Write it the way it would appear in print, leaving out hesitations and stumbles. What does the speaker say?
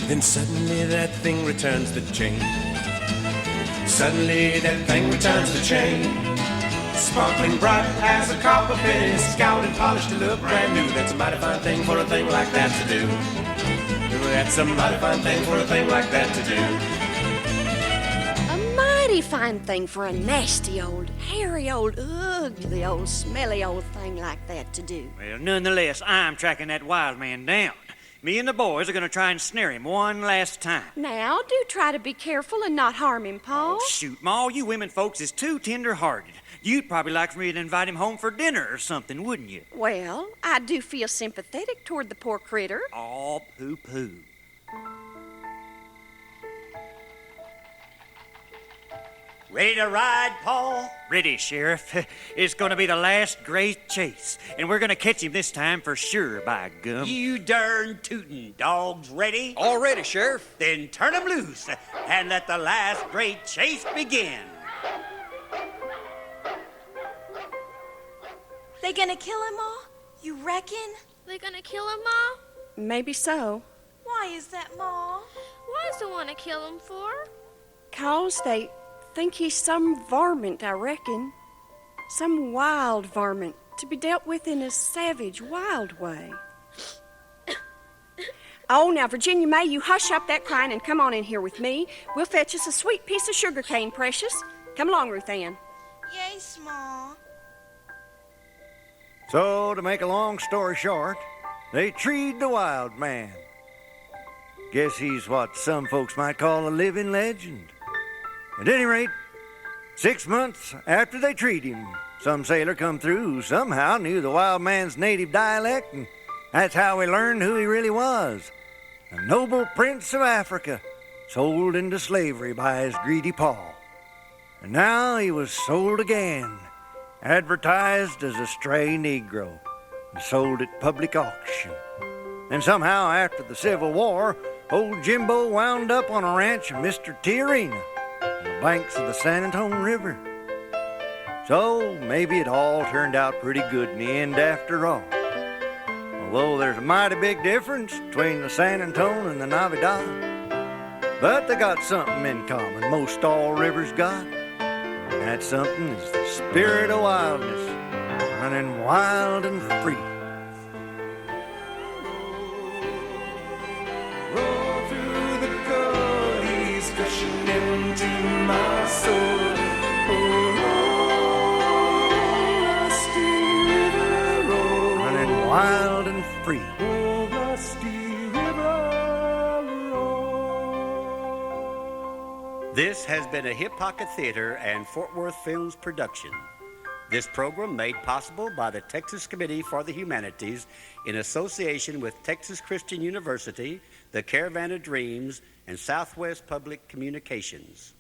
Then suddenly that thing returns the chain. Suddenly that thing returns the chain. Sparkling bright as a copper penny, scoured and polished to look brand new. That's a mighty fine thing for a thing like that to do. That's a mighty fine thing for a thing like that to do. A mighty fine thing for a nasty old, hairy old, ugly old, smelly old thing like that to do. Well, nonetheless, I'm tracking that wild man down. Me and the boys are going to try and snare him one last time. Now, do try to be careful and not harm him, Pa. Oh, shoot, Ma, you women folks is too tender-hearted. You'd probably like for me to invite him home for dinner or something, wouldn't you? Well, I do feel sympathetic toward the poor critter. Oh, pooh-pooh. Ready to ride, Paul? Ready, Sheriff. It's going to be the last great chase, and we're going to catch him this time for sure, by gum. You darn tootin' dogs ready? All ready, Sheriff. Then turn 'em loose and let the last great chase begin. They gonna kill him all? You reckon? They gonna kill him, Ma? Maybe so. Why is that, Ma? Why's they want to kill him for? 'Cause they think he's some varmint, I reckon. Some wild varmint to be dealt with in a savage, wild way. Oh, now, Virginia May, you hush up that crying and come on in here with me. We'll fetch us a sweet piece of sugar cane, precious. Come along, Ruth Ann. Yes, Ma. So, to make a long story short, they treed the wild man. Guess he's what some folks might call a living legend. At any rate, 6 months after they treed him, some sailor come through who somehow knew the wild man's native dialect, and that's how we learned who he really was. A noble prince of Africa, sold into slavery by his greedy paw. And now he was sold again, advertised as a stray Negro, and sold at public auction. And somehow, after the Civil War, old Jimbo wound up on a ranch of Mr. Tiarina on the banks of the San Antonio River. So maybe it all turned out pretty good in the end after all. Although there's a mighty big difference between the San Antonio and the Navidad. But they got something in common most all rivers got. And that something is the spirit of wildness, running wild and free. Roll through the gullies, gushing into my soul. Oh, rusty river roll. Running wild and free. Oh, rusty river roll. This has been a Hip Pocket Theater and Fort Worth Films production. This program made possible by the Texas Committee for the Humanities in association with Texas Christian University, the Caravan of Dreams, and Southwest Public Communications.